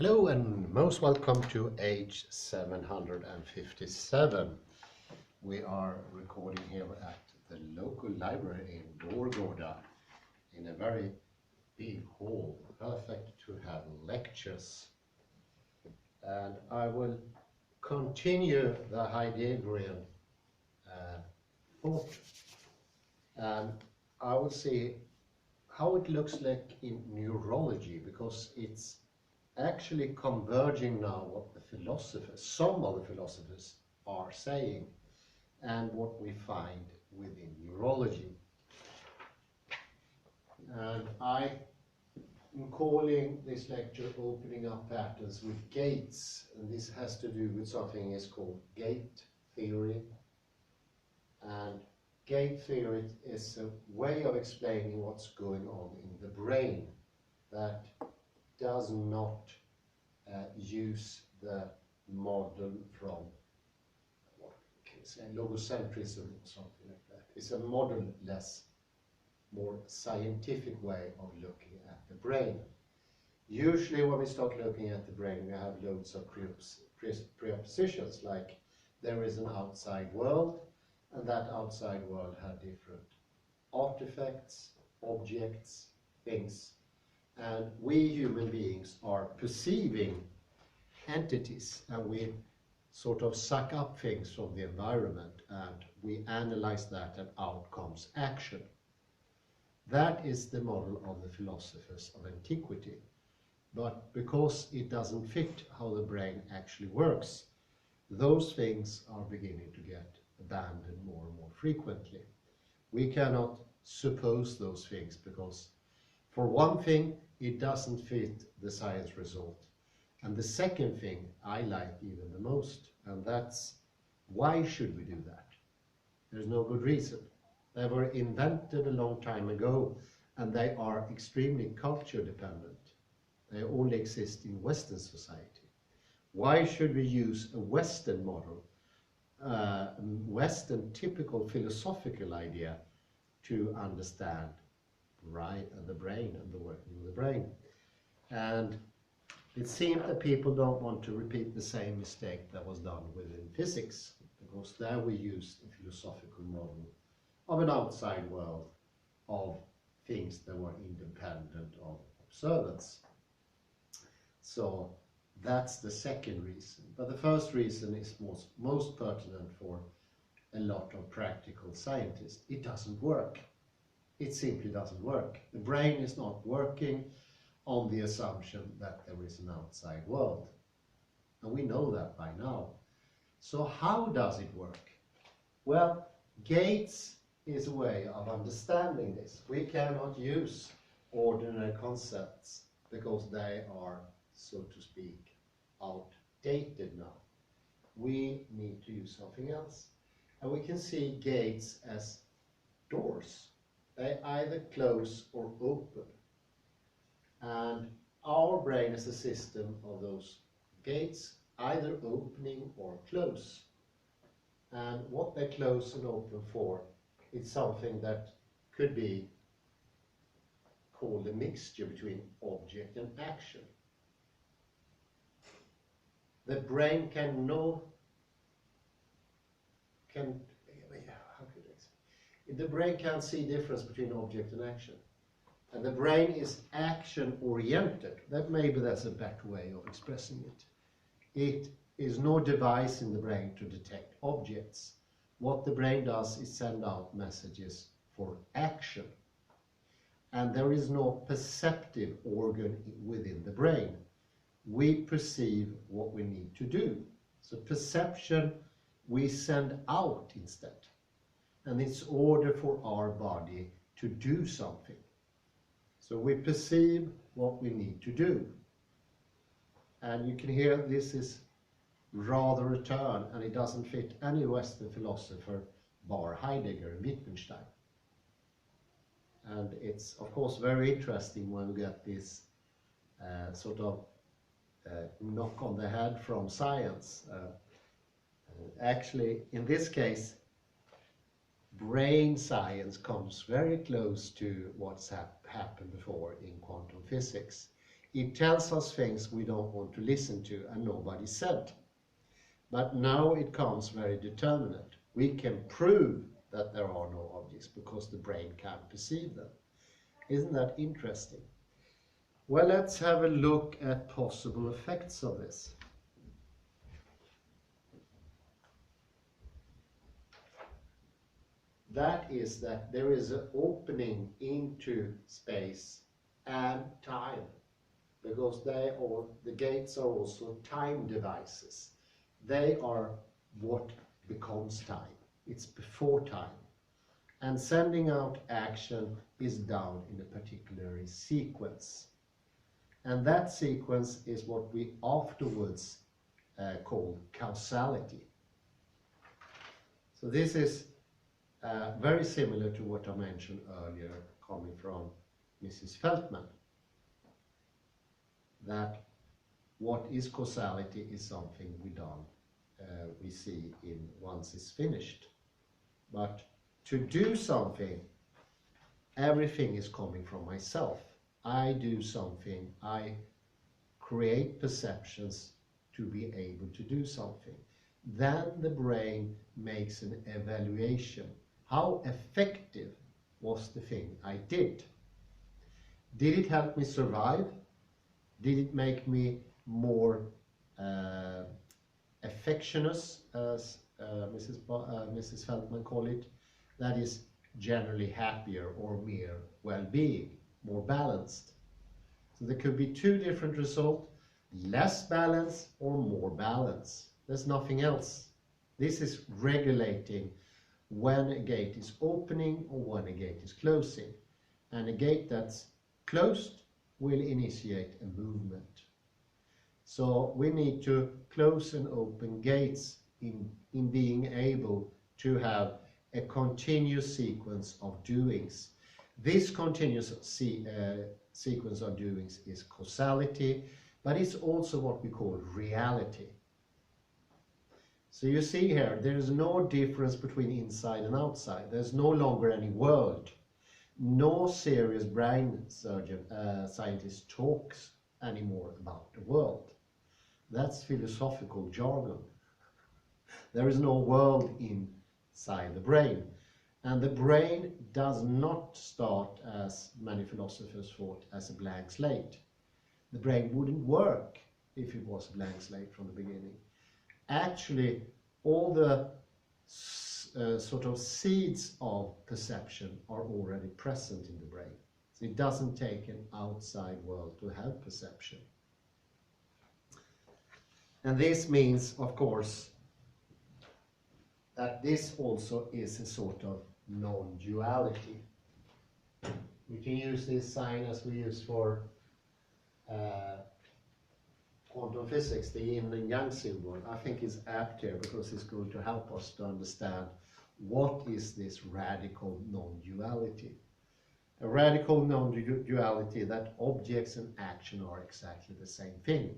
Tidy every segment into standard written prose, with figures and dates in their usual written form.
Hello and most welcome to age 757. We are recording here at the local library in Dårgårda in a very big hall, perfect to have lectures. And I will continue the Heideggerian thought, and I will see how it looks like in neurology, because it's actually converging now what the philosophers, some of the philosophers, are saying and what we find within neurology. And I am calling this lecture Opening Up Patterns with Gates, and this has to do with something is called gate theory. And gate theory is a way of explaining what's going on in the brain that does not use the model from, what can you say, logocentrism or something like that. It's a model-less, more scientific way of looking at the brain. Usually when we start looking at the brain, we have loads of preoppositions, like there is an outside world, and that outside world have different artifacts, objects, things. And we human beings are perceiving entities, and we sort of suck up things from the environment and we analyze that, and out comes action. That is the model of the philosophers of antiquity. But because it doesn't fit how the brain actually works, those things are beginning to get abandoned more and more frequently. We cannot suppose those things because, for one thing, it doesn't fit the science result. And the second thing I like even the most, and that's, why should we do that? There's no good reason. They were invented a long time ago, and they are extremely culture dependent. They only exist in Western society. Why should we use a Western model, Western typical philosophical idea to understand the brain and the working of the brain? And it seems that people don't want to repeat the same mistake that was done within physics, because there we used a philosophical model of an outside world, of things that were independent of observance. So that's the second reason. But the first reason is most pertinent for a lot of practical scientists. It doesn't work. It simply doesn't work. The brain is not working on the assumption that there is an outside world. And we know that by now. So how does it work? Well, gates is a way of understanding this. We cannot use ordinary concepts because they are, so to speak, outdated now. We need to use something else. And we can see gates as doors. They either close or open. And our brain is a system of those gates, either opening or close. And what they close and open for, it's something that could be called a mixture between object and action. The brain the brain can't see difference between object and action. And the brain is action-oriented. Maybe that's a better way of expressing it. It is no device in the brain to detect objects. What the brain does is send out messages for action. And there is no perceptive organ within the brain. We perceive what we need to do. So perception we send out instead. And it's order for our body to do something. So we perceive what we need to do. And you can hear this is rather a turn, and it doesn't fit any Western philosopher bar Heidegger and Wittgenstein. And it's of course very interesting when we get this sort of knock on the head from science. Actually, in this case, brain science comes very close to what's happened before in quantum physics. It tells us things we don't want to listen to and nobody said. But now it comes very determinate. We can prove that there are no objects because the brain can't perceive them. Isn't that interesting? Well, let's have a look at possible effects of this. That is that there is an opening into space and time, because the gates are also time devices. They are what becomes time. It's before time. And sending out action is done in a particular sequence. And that sequence is what we afterwards call causality. So this is very similar to what I mentioned earlier, coming from Mrs. Feldman, that what is causality is something we see in once it's finished. But to do something, everything is coming from myself. I do something, I create perceptions to be able to do something. Then the brain makes an evaluation. How effective was the thing I did? Did it help me survive? Did it make me more affectionate, as Mrs. Feldman called it? That is, generally happier or mere well-being, more balanced. So there could be two different results, less balance or more balance. There's nothing else. This is regulating when a gate is opening or when a gate is closing. And a gate that's closed will initiate a movement. So we need to close and open gates in being able to have a continuous sequence of doings. This continuous sequence of doings is causality, but it's also what we call reality. So you see here, there is no difference between inside and outside. There's no longer any world. No serious brain surgeon, scientist talks anymore about the world. That's philosophical jargon. There is no world inside the brain. And the brain does not start, as many philosophers thought, as a blank slate. The brain wouldn't work if it was a blank slate from the beginning. Actually, all the sort of seeds of perception are already present in the brain. So it doesn't take an outside world to have perception. And this means, of course, that this also is a sort of non-duality. We can use this sign as we use for quantum physics, the yin and yang symbol. I think it's apt here because it's going to help us to understand what is this radical non-duality. A radical non-duality that objects and action are exactly the same thing.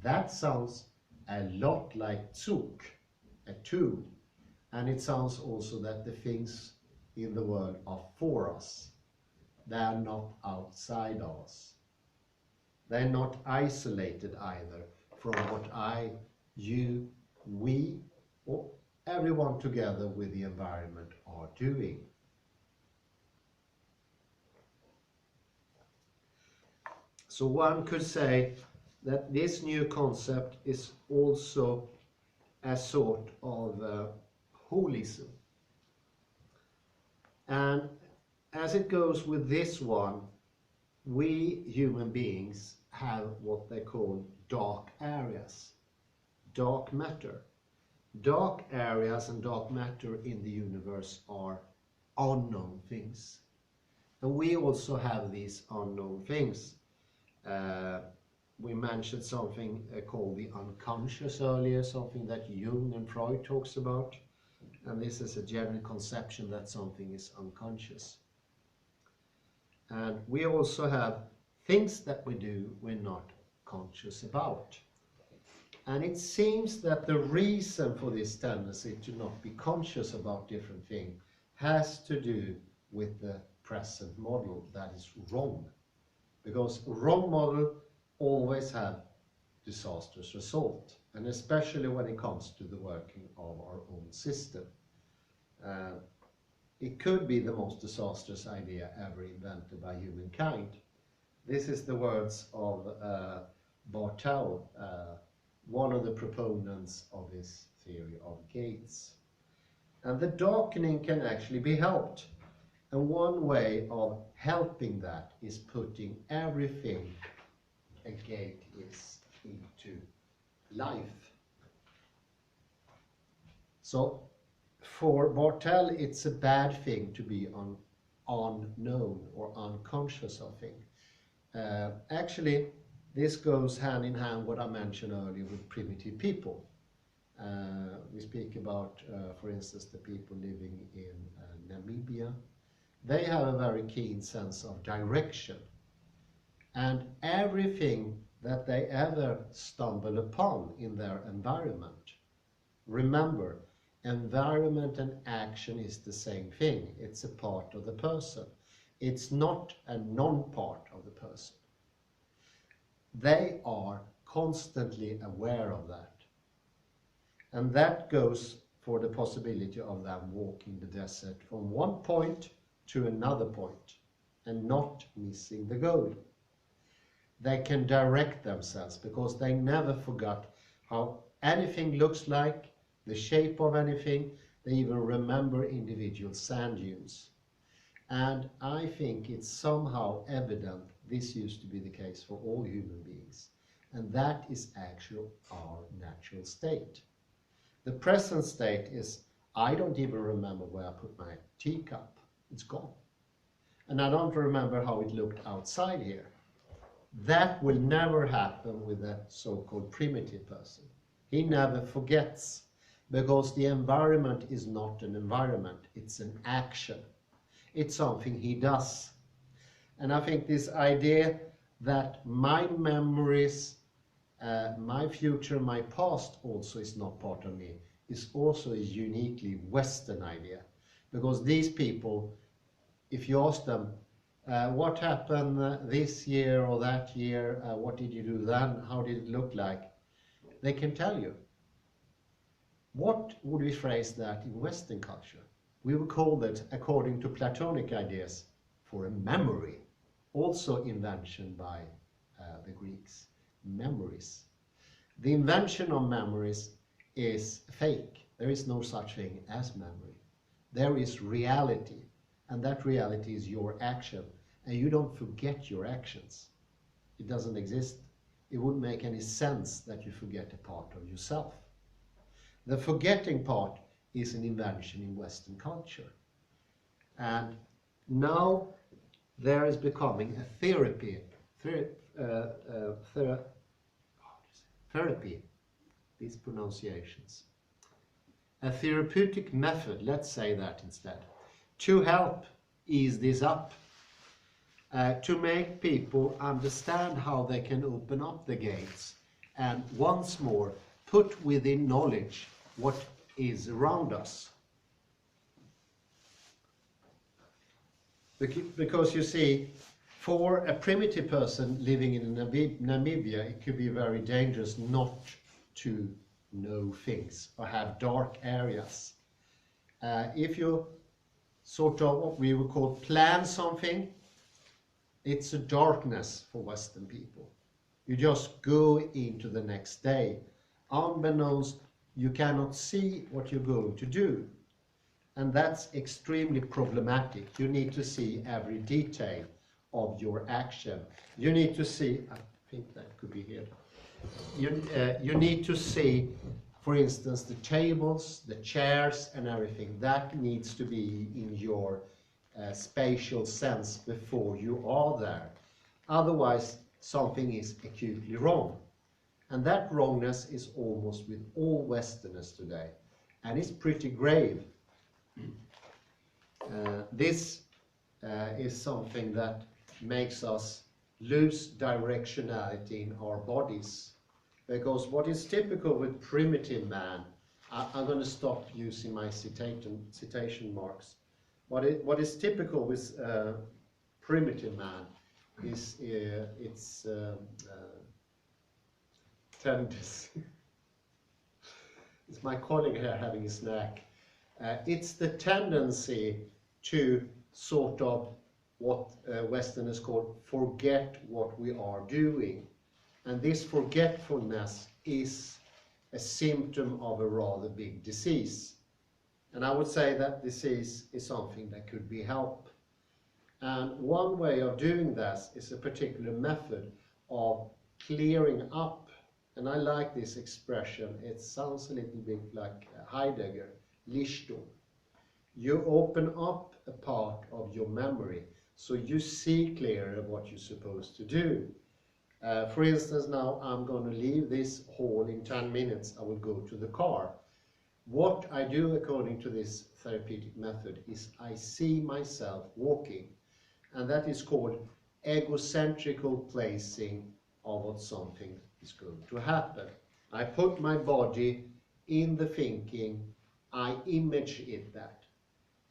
That sounds a lot like Zug, a tool. And it sounds also that the things in the world are for us. They are not outside of us. They're not isolated either from what I, you, we, or everyone together with the environment are doing. So one could say that this new concept is also a sort of holism. And as it goes with this one, we human beings have what they call dark areas, dark matter. Dark areas and dark matter in the universe are unknown things. And we also have these unknown things. We mentioned something called the unconscious earlier, something that Jung and Freud talks about. And this is a general conception that something is unconscious. And we also have things that we do we're not conscious about. And it seems that the reason for this tendency to not be conscious about different things has to do with the present model that is wrong. Because a wrong model always have disastrous result, and especially when it comes to the working of our own system. It could be the most disastrous idea ever invented by humankind. This is the words of Bartel, one of the proponents of this theory of gates. And the darkening can actually be helped. And one way of helping that is putting everything a gate is into life. So for Bartel, it's a bad thing to be unknown or unconscious of things. Actually, this goes hand in hand what I mentioned earlier with primitive people. We speak about, for instance, the people living in Namibia. They have a very keen sense of direction. And everything that they ever stumble upon in their environment, remember, environment and action is the same thing. It's a part of the person. It's not a non-part of the person. They are constantly aware of that. And that goes for the possibility of them walking the desert from one point to another point and not missing the goal. They can direct themselves because they never forgot how anything looks like, the shape of anything. They even remember individual sand dunes. And I think it's somehow evident this used to be the case for all human beings. And that is actually our natural state. The present state is, I don't even remember where I put my teacup. It's gone. And I don't remember how it looked outside here. That will never happen with a so-called primitive person. He never forgets, because the environment is not an environment, it's an action. It's something he does. And I think this idea that my memories, my future, my past also is not part of me, is also a uniquely Western idea. Because these people, if you ask them, what happened this year or that year, what did you do then, how did it look like? They can tell you. What would we phrase that in Western culture? We would call that, according to Platonic ideas, for a memory. Also invention by the Greeks, memories. The invention of memories is fake. There is no such thing as memory. There is reality, and that reality is your action, and you don't forget your actions. It doesn't exist. It wouldn't make any sense that you forget a part of yourself. The forgetting part is an invention in Western culture. And now there is becoming a therapy, these pronunciations. A therapeutic method, let's say that instead, to help ease this up, to make people understand how they can open up the gates and once more put within knowledge what is around us. Because you see, for a primitive person living in Namibia, it could be very dangerous not to know things or have dark areas. If you sort of what we would call plan something, it's a darkness for Western people. You just go into the next day. Unbeknownst, you cannot see what you're going to do. And that's extremely problematic. You need to see every detail of your action. You need to see, I think that could be here. You need to see, for instance, the tables, the chairs and everything. That needs to be in your spatial sense before you are there. Otherwise, something is acutely wrong. And that wrongness is almost with all Westerners today. And it's pretty grave. This is something that makes us lose directionality in our bodies. Because what is typical with primitive man, I'm going to stop using my citation marks. What is typical with primitive man is its tendency. It's my colleague here having a snack. It's the tendency to sort of what Westerners call forget what we are doing. And this forgetfulness is a symptom of a rather big disease. And I would say that disease is something that could be helped. And one way of doing this is a particular method of clearing up. And I like this expression. It sounds a little bit like Heidegger, Lichtung. You open up a part of your memory so you see clearer what you're supposed to do. For instance, now I'm going to leave this hall in 10 minutes. I will go to the car. What I do according to this therapeutic method is I see myself walking. And that is called egocentrical placing of what something is going to happen. I put my body in the thinking, I image it that.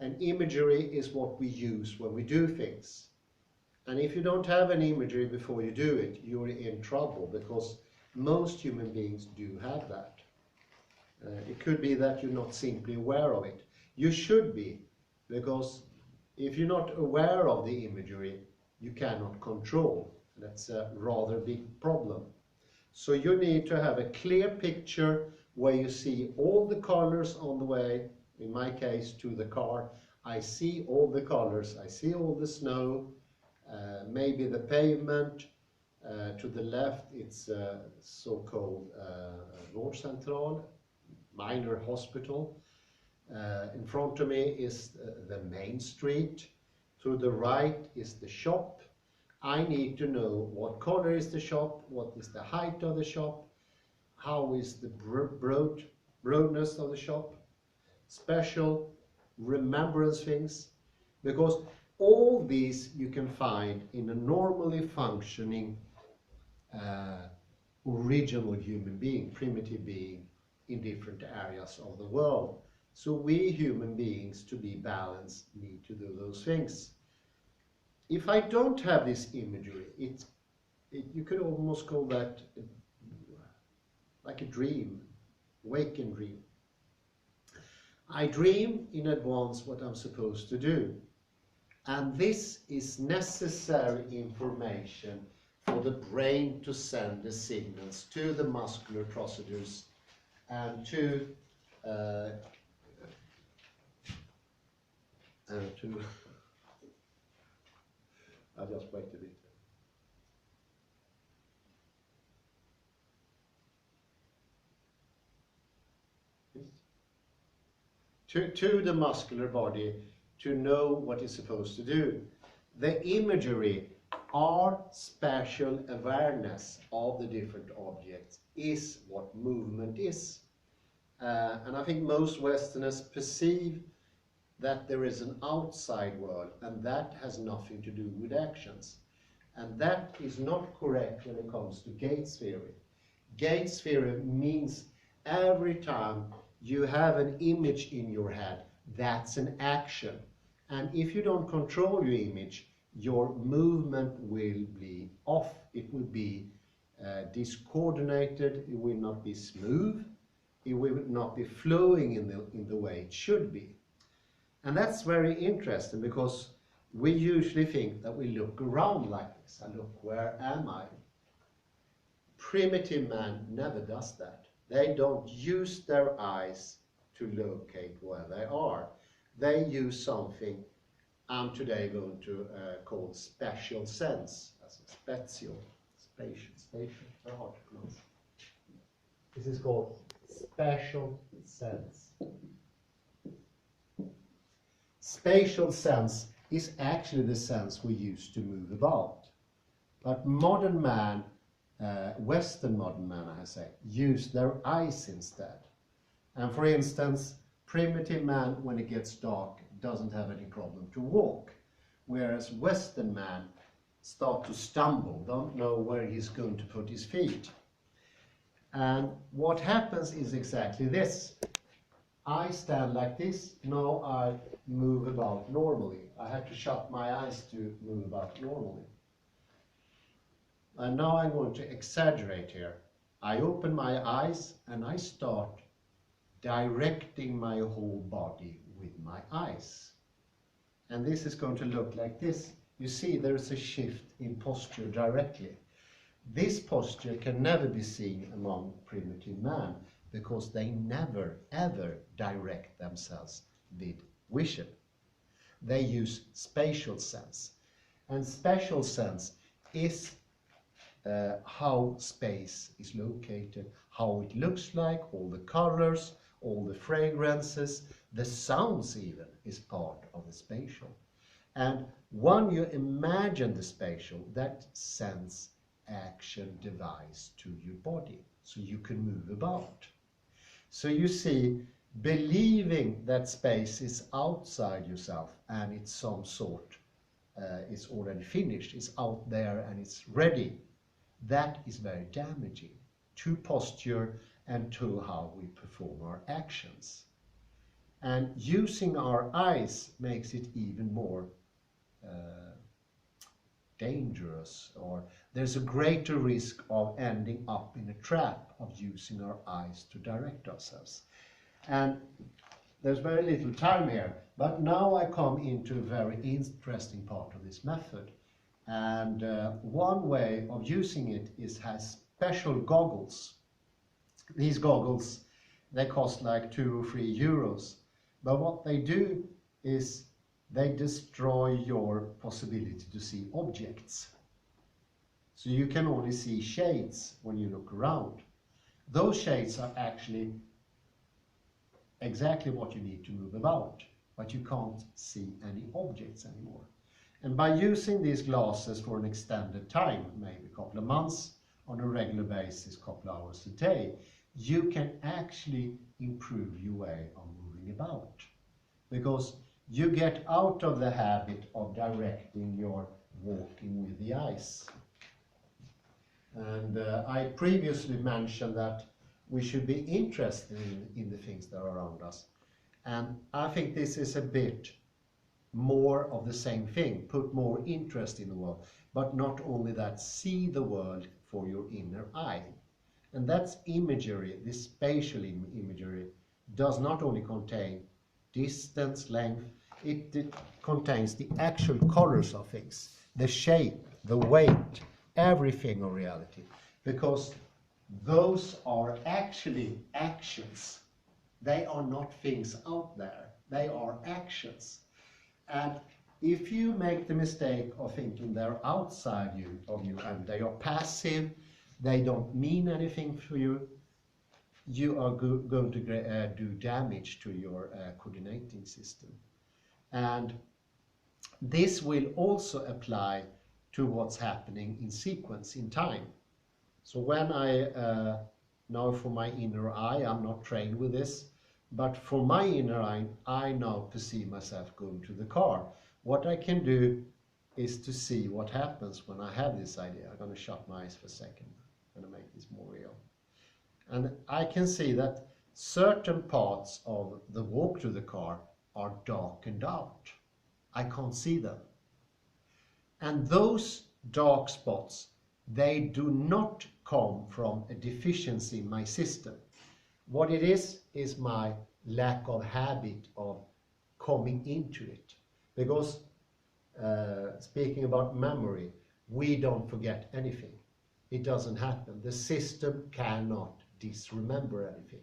And imagery is what we use when we do things. And if you don't have an imagery before you do it, you're in trouble, because most human beings do have that. It could be that you're not simply aware of it. You should be, because if you're not aware of the imagery, you cannot control. That's a rather big problem. So you need to have a clear picture where you see all the colors on the way. In my case, to the car, I see all the colors. I see all the snow, maybe the pavement. To the left, it's so-called vårdcentral, minor hospital. In front of me is the main street. To the right is the shop. I need to know what color is the shop, what is the height of the shop, how is the broadness of the shop, special remembrance things, because all these you can find in a normally functioning original human being, primitive being in different areas of the world. So we human beings, to be balanced, need to do those things. If I don't have this imagery, you could almost call that like a dream, waking dream. I dream in advance what I'm supposed to do. And this is necessary information for the brain to send the signals to the muscular procedures and to I'll just wait a bit. To the muscular body to know what it's supposed to do. The imagery, our spatial awareness of the different objects, is what movement is. And I think most Westerners perceive that there is an outside world, and that has nothing to do with actions. And that is not correct when it comes to Gates theory. Gates theory means every time you have an image in your head, that's an action. And if you don't control your image, your movement will be off. It will be discoordinated, it will not be smooth, it will not be flowing in the way it should be. And that's very interesting, because we usually think that we look around like this. I look, where am I? Primitive man never does that. They don't use their eyes to locate where they are. They use something I'm today going to call spatial sense. As a spatial. Very hard to pronounce. This is called spatial sense. Spatial sense is actually the sense we use to move about. But modern man, Western modern man, I say, use their eyes instead. And for instance, primitive man, when it gets dark, doesn't have any problem to walk. Whereas Western man start to stumble, don't know where he's going to put his feet. And what happens is exactly this. I stand like this, now I move about normally. I have to shut my eyes to move about normally. and now I'm going to exaggerate here. I open my eyes and I start directing my whole body with my eyes. And this is going to look like this. You see there's a shift in posture directly. This posture can never be seen among primitive man because they never ever direct themselves with vision. They use spatial sense. And spatial sense is how space is located, how it looks like, all the colors, all the fragrances, the sounds even is part of the spatial. And when you imagine the spatial, that sends action device to your body, so you can move about. So you see, believing that space is outside yourself and it's some sort, it's already finished, it's out there and it's ready, that is very damaging to posture and to how we perform our actions. And using our eyes makes it even more dangerous, or there's a greater risk of ending up in a trap of using our eyes to direct ourselves. And there's very little time here, but now I come into a very interesting part of this method. And one way of using it is has special goggles. These goggles, they cost like 2 or 3 euros. But what they do is they destroy your possibility to see objects. So you can only see shades when you look around. Those shades are actually exactly what you need to move about, but you can't see any objects anymore. And by using these glasses for an extended time, maybe a couple of months, on a regular basis, a couple of hours a day, you can actually improve your way of moving about. Because you get out of the habit of directing your walking with the eyes. And I previously mentioned that we should be interested in the things that are around us. And I think this is a bit more of the same thing, put more interest in the world, but not only that, see the world for your inner eye. And that's imagery, this spatial imagery, does not only contain distance, length, it contains the actual colors of things, the shape, the weight, everything of reality, because those are actually actions. They are not things out there, they are actions. And if you make the mistake of thinking they're outside of you and they are passive, they don't mean anything for you, you are going to do damage to your coordinating system. And this will also apply to what's happening in sequence, in time. So when I, now for my inner eye, I'm not trained with this, but for my inner eye, I now perceive myself going to the car. What I can do is to see what happens when I have this idea. I'm going to shut my eyes for a second. I'm going to make this more real. And I can see that certain parts of the walk to the car are darkened out. I can't see them. And those dark spots, they do not come from a deficiency in my system. What it is my lack of habit of coming into it. Because speaking about memory, we don't forget anything. It doesn't happen. The system cannot disremember anything.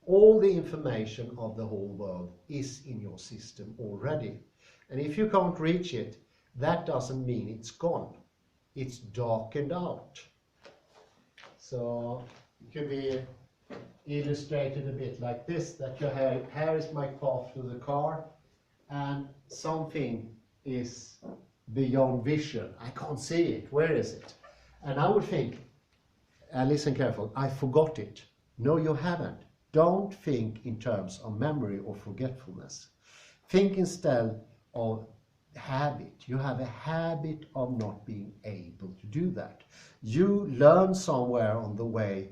All the information of the whole world is in your system already. And if you can't reach it, that doesn't mean it's gone. It's darkened out. So it could be illustrated a bit like this, that your here is my path to the car, and something is beyond vision. I can't see it. Where is it? And I would think, listen careful, I forgot it. No, you haven't. Don't think in terms of memory or forgetfulness. Think instead of habit. You have a habit of not being able to do that. You learn somewhere on the way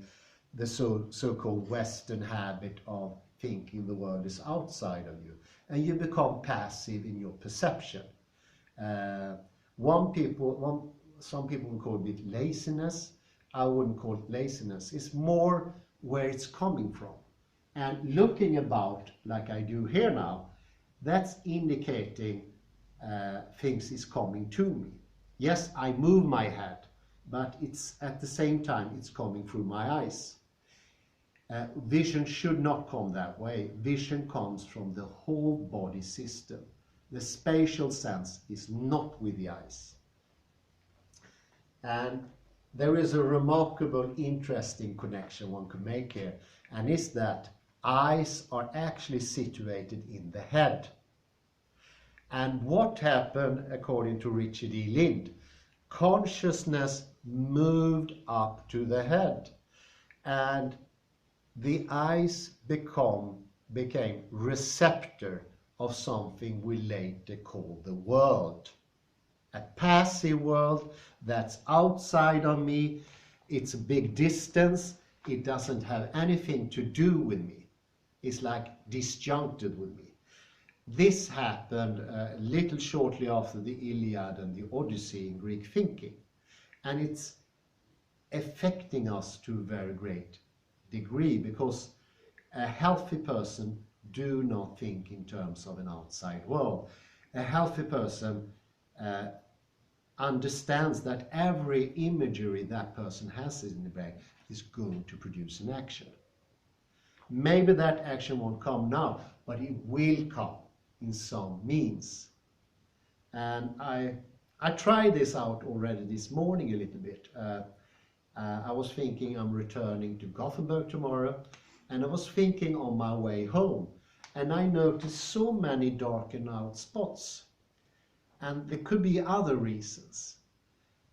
the so-called Western habit of thinking the world is outside of you, and you become passive in your perception. some people would call it laziness. I wouldn't call it laziness. It's more where it's coming from. And looking about, like I do here now, that's indicating things is coming to me. Yes, I move my head, but it's at the same time it's coming through my eyes. Vision should not come that way. Vision comes from the whole body system. The spatial sense is not with the eyes. And there is a remarkable, interesting connection one could make here, and is that eyes are actually situated in the head. And what happened, according to Richard E. Lind, consciousness moved up to the head, and the eyes became receptor of something we later call the world. A passive world that's outside of me. It's a big distance. It doesn't have anything to do with me. It's like disjuncted with me. This happened a little shortly after the Iliad and the Odyssey in Greek thinking. And it's affecting us to a very great degree, because a healthy person do not think in terms of an outside world. A healthy person understands that every imagery that person has in the brain is going to produce an action. Maybe that action won't come now, but it will come in some means. And I tried this out already this morning a little bit. I was thinking I'm returning to Gothenburg tomorrow, and I was thinking on my way home, and I noticed so many darkened out spots. And there could be other reasons.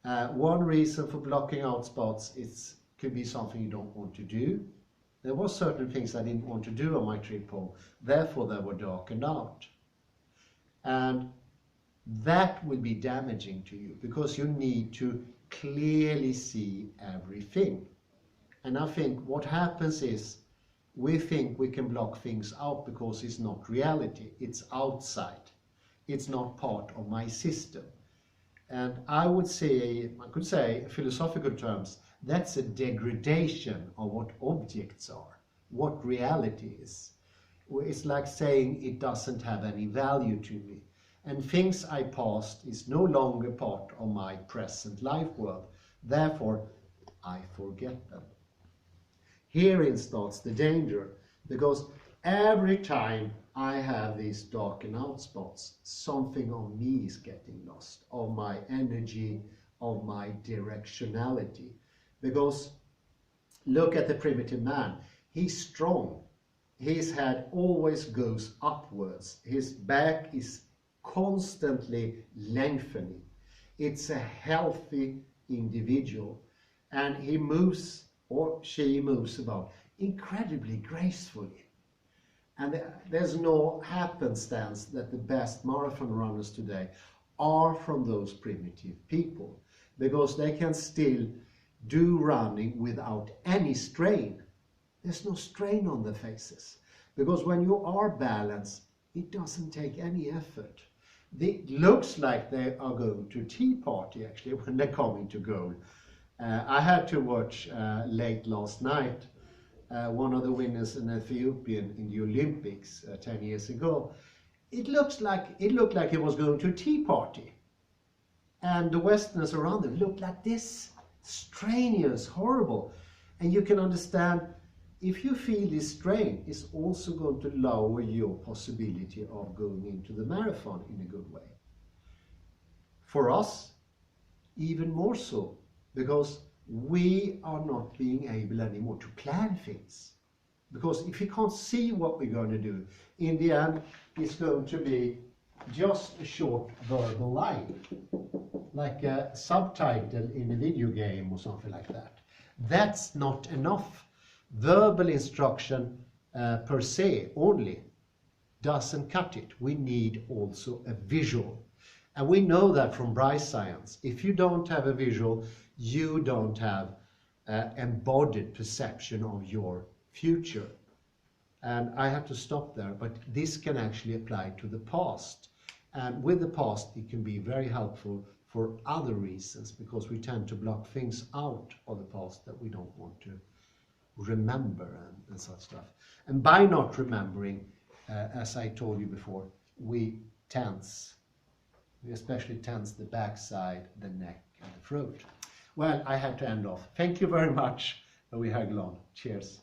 One reason for blocking out spots could be something you don't want to do. There were certain things I didn't want to do on my trip home, therefore they were darkened out. And that will be damaging to you, because you need to clearly see everything. And I think what happens is we think we can block things out because it's not reality, it's outside. It's not part of my system. And I could say, in philosophical terms, that's a degradation of what objects are, what reality is. It's like saying it doesn't have any value to me. And things I passed is no longer part of my present life world. Therefore, I forget them. Herein starts the danger, because every time I have these darkened out spots, something of me is getting lost, of my energy, of my directionality. Because look at the primitive man. He's strong. His head always goes upwards. His back is constantly lengthening. It's a healthy individual. And he moves, or she moves about, incredibly gracefully. And there's no happenstance that the best marathon runners today are from those primitive people, because they can still do running without any strain. There's no strain on the faces, because when you are balanced, it doesn't take any effort. It looks like they are going to a tea party, actually, when they're coming to goal. I had to watch late last night one of the winners in Ethiopian in the Olympics 10 years ago. It looked like he was going to a tea party. And the Westerners around them looked like this, strenuous, horrible. And you can understand, if you feel this strain, it's also going to lower your possibility of going into the marathon in a good way. For us, even more so, because we are not being able anymore to plan things. Because if you can't see what we're going to do, in the end, it's going to be just a short verbal line, like a subtitle in a video game or something like that. That's not enough. Verbal instruction per se only doesn't cut it. We need also a visual. And we know that from Bryce science. If you don't have a visual, you don't have embodied perception of your future. And I have to stop there, but this can actually apply to the past. And with the past, it can be very helpful for other reasons, because we tend to block things out of the past that we don't want to remember and such stuff. And by not remembering, as I told you before, we tense. We especially tense the backside, the neck, and the throat. Well, I had to end off. Thank you very much. We högg on. Cheers.